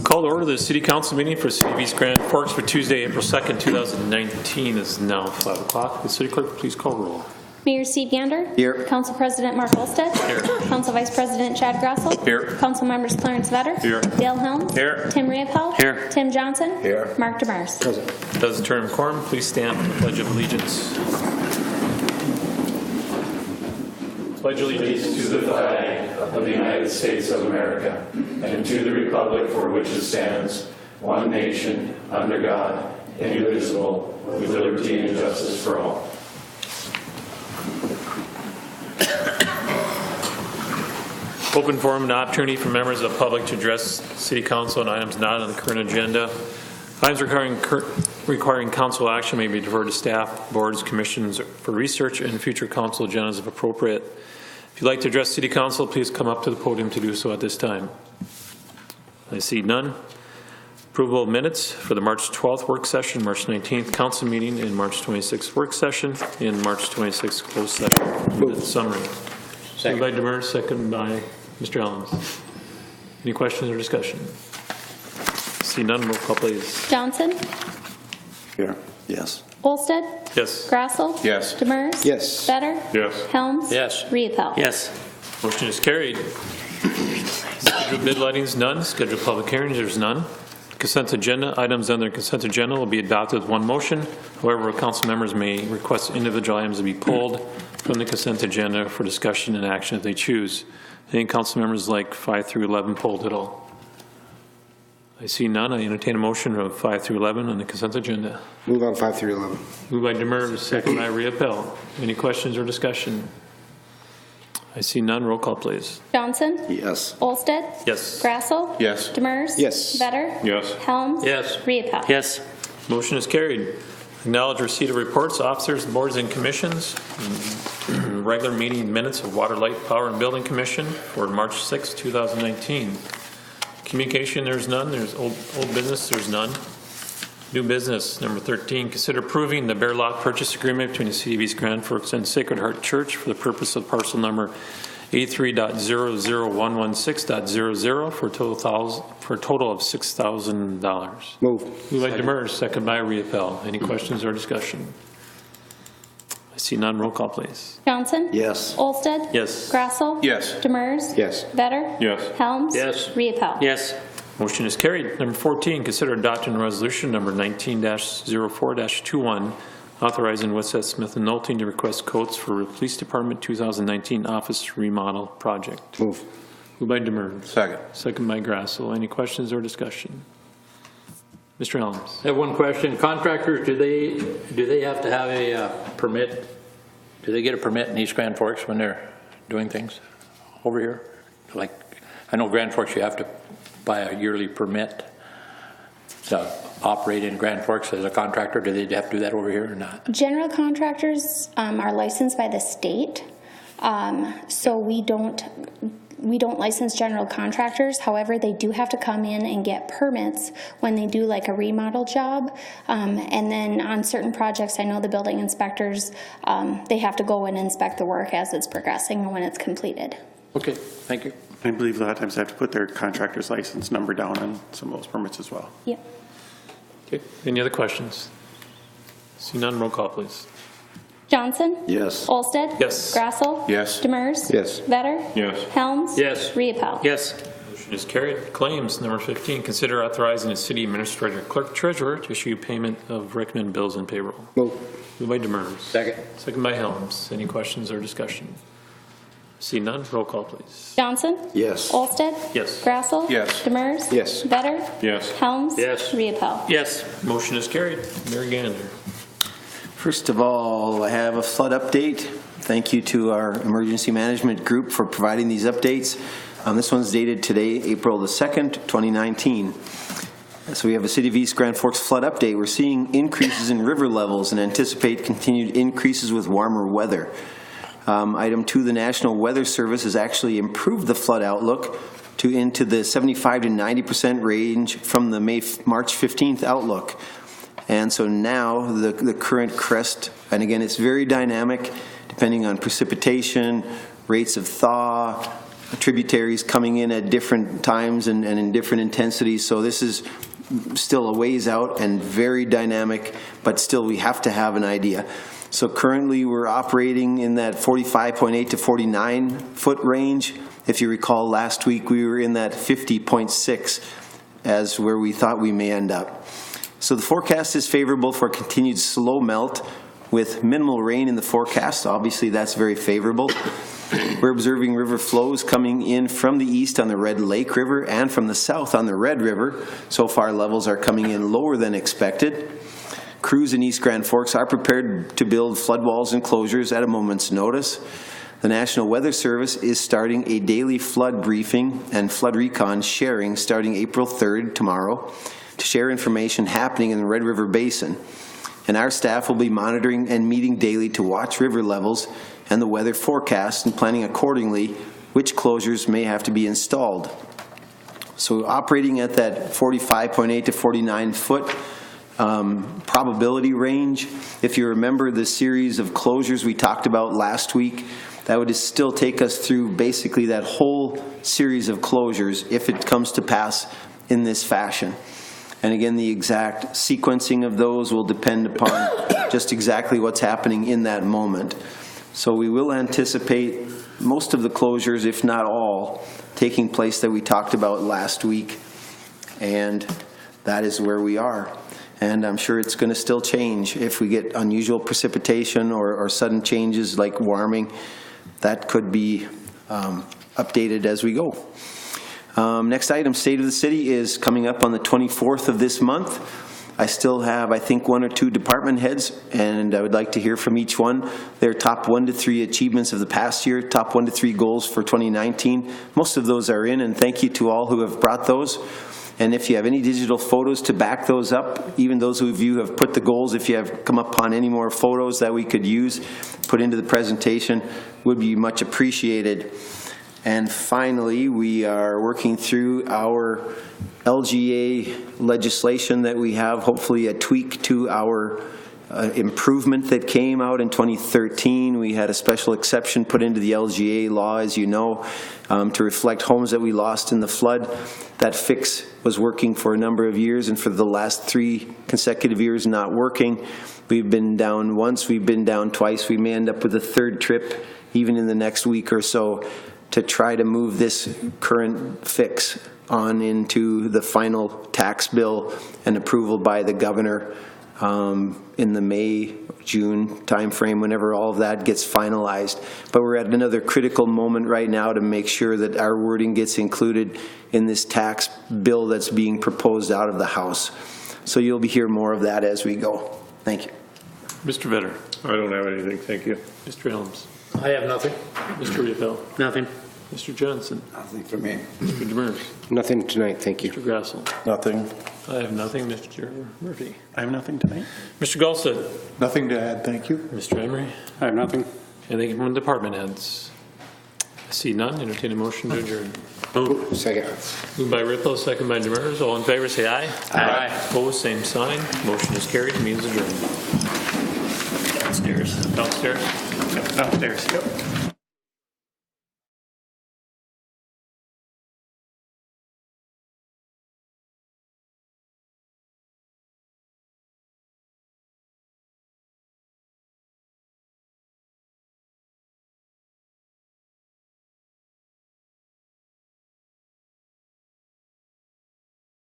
Call to order the City Council meeting for City of East Grand Forks for Tuesday, April 2nd, 2019 is now 5 o'clock. The City Clerk, please call roll. Mayor Steve Gander. Here. Council President Mark Olstead. Here. Council Vice President Chad Grassel. Here. Council Members Clarence Vetter. Here. Dale Helms. Here. Tim Riopel. Here. Tim Johnson. Here. Mark DeMers. Present. Does the term quorum, please stand for the Pledge of Allegiance. Pledge allegiance to the flag of the United States of America and to the republic for which it stands, one nation, under God, indivisible, with liberty and justice for all. Open forum, an opportunity for members of the public to address City Council on items not on the current agenda. Items requiring council action may be deferred to staff, boards, commissions for research and future council agendas if appropriate. If you'd like to address City Council, please come up to the podium to do so at this time. I see none. Approval of minutes for the March 12th work session, March 19th council meeting, and March 26th work session, and March 26th closed session. With summary. Second by DeMers, second by Mr. Helms. Any questions or discussion? See none, roll call please. Johnson. Here. Yes. Olstead. Yes. Grassel. Yes. DeMers. Yes. Vetter. Yes. Helms. Yes. Riopel. Yes. Motion is carried. Scheduled bid lightings, none. Scheduled public hearings, there's none. Consent agenda, items under consent agenda will be adopted with one motion. However, council members may request individual items to be pulled from the consent agenda for discussion and action if they choose. Any council members like 5 through 11 pulled at all? I see none. I entertain a motion of 5 through 11 on the consent agenda. Move on 5 through 11. Moved by DeMers, second by Riopel. Any questions or discussion? I see none. Roll call, please. Johnson. Yes. Olstead. Yes. Grassel. Yes. DeMers. Yes. Vetter. Yes. Helms. Yes. Riopel. Yes. Motion is carried. Acknowledge receipt of reports, officers, boards, and commissions. Regular meeting minutes of Water, Light, Power, and Building Commission for March 6, 2019. Communication, there's none. There's old business, there's none. New business, number 13, consider approving the Bear Lot purchase agreement between the City of East Grand Forks and Sacred Heart Church for the purpose of parcel number 83.00116.00 for a total of $6,000. Move. Moved by DeMers, second by Riopel. Any questions or discussion? I see none. Roll call, please. Johnson. Yes. Olstead. Yes. Grassel. Yes. DeMers. Yes. Vetter. Yes. Helms. Yes. Riopel. Yes. Motion is carried. Number 14, consider adopting resolution number 19-04-21, authorizing Westside Smith & Nolting to request quotes for the Police Department 2019 office remodel project. Move. Moved by DeMers. Second. Second by Grassel. Any questions or discussion? Mr. Helms. I have one question. Contractors, do they have to have a permit? Do they get a permit in East Grand Forks when they're doing things over here? Like, I know Grand Forks, you have to buy a yearly permit to operate in Grand Forks as a contractor. Do they have to do that over here or not? General contractors are licensed by the state, so we don't license general contractors. However, they do have to come in and get permits when they do like a remodel job. And then on certain projects, I know the building inspectors, they have to go and inspect the work as it's progressing and when it's completed. Okay, thank you. I believe a lot of times they have to put their contractor's license number down on some of those permits as well. Yep. Okay. Any other questions? See none. Roll call, please. Johnson. Yes. Olstead. Yes. Grassel. Yes. DeMers. Yes. Vetter. Yes. Helms. Yes. Riopel. Yes. Motion is carried. Claims, number 15, consider authorizing the city administrator, clerk, treasurer to issue payment of recommended bills and payroll. Move. Moved by DeMers. Second. Second by Helms. Any questions or discussion? See none. Roll call, please. Johnson. Yes. Olstead. Yes. Grassel. Yes. DeMers. Yes. Vetter. Yes. Helms. Yes. Riopel. Yes. Motion is carried. Mayor Gander. First of all, I have a flood update. Thank you to our emergency management group for providing these updates. This one's dated today, April the 2nd, 2019. So we have a City of East Grand Forks flood update. We're seeing increases in river levels and anticipate continued increases with warmer weather. Item 2, the National Weather Service has actually improved the flood outlook into the 75 to 90% range from the March 15th outlook. And so now the current crest, and again, it's very dynamic depending on precipitation, rates of thaw, tributaries coming in at different times and in different intensities. So this is still a ways out and very dynamic, but still we have to have an idea. So currently we're operating in that 45.8 to 49 foot range. If you recall, last week we were in that 50.6 as where we thought we may end up. So the forecast is favorable for continued slow melt with minimal rain in the forecast. Obviously that's very favorable. We're observing river flows coming in from the east on the Red Lake River and from the south on the Red River. So far levels are coming in lower than expected. Crews in East Grand Forks are prepared to build flood walls and closures at a moment's notice. The National Weather Service is starting a daily flood briefing and flood recon sharing starting April 3rd, tomorrow, to share information happening in the Red River Basin. And our staff will be monitoring and meeting daily to watch river levels and the weather forecast and planning accordingly which closures may have to be installed. So operating at that 45.8 to 49 foot probability range. If you remember the series of closures we talked about last week, that would still take us through basically that whole series of closures if it comes to pass in this fashion. And again, the exact sequencing of those will depend upon just exactly what's happening in that moment. So we will anticipate most of the closures, if not all, taking place that we talked about last week. And that is where we are. And I'm sure it's going to still change if we get unusual precipitation or sudden changes like warming. That could be updated as we go. Next item, State of the City, is coming up on the 24th of this month. I still have, I think, 1 or 2 department heads, and I would like to hear from each one their top 1 to 3 achievements of the past year, top 1 to 3 goals for 2019. Most of those are in, and thank you to all who have brought those. And if you have any digital photos to back those up, even those of you who have put the goals, if you have come upon any more photos that we could use, put into the presentation, would be much appreciated. And finally, we are working through our LGA legislation that we have, hopefully a tweak to our improvement that came out in 2013. We had a special exception put into the LGA law, as you know, to reflect homes that we lost in the flood. That fix was working for a number of years, and for the last 3 consecutive years not working. We've been down once, we've been down twice. We may end up with a 3rd trip even in the next week or so to try to move this current fix on into the final tax bill and approval by the governor in the May, June timeframe, whenever all of that gets finalized. But we're at another critical moment right now to make sure that our wording gets included in this tax bill that's being proposed out of the House. So you'll be hearing more of that as we go. Thank you. Mr. Vetter. I don't have anything, thank you. Mr. Helms. I have nothing. Mr. Riepel. Nothing. Mr. Johnson. Nothing for me. Mr. Demers. Nothing tonight, thank you. Mr. Grassel. Nothing. I have nothing. Mr. Murphy. I have nothing tonight. Mr. Gulstead. Nothing to add, thank you. Mr. Emery. I have nothing. Anything from department heads? I see none. Entertain a motion to adjourn. Second. Moved by Rippel, second by Demers. All in favor, say aye. Aye. Opposed, same sign. Motion is carried. Means adjourned. Downstairs. Downstairs. Downstairs, yep.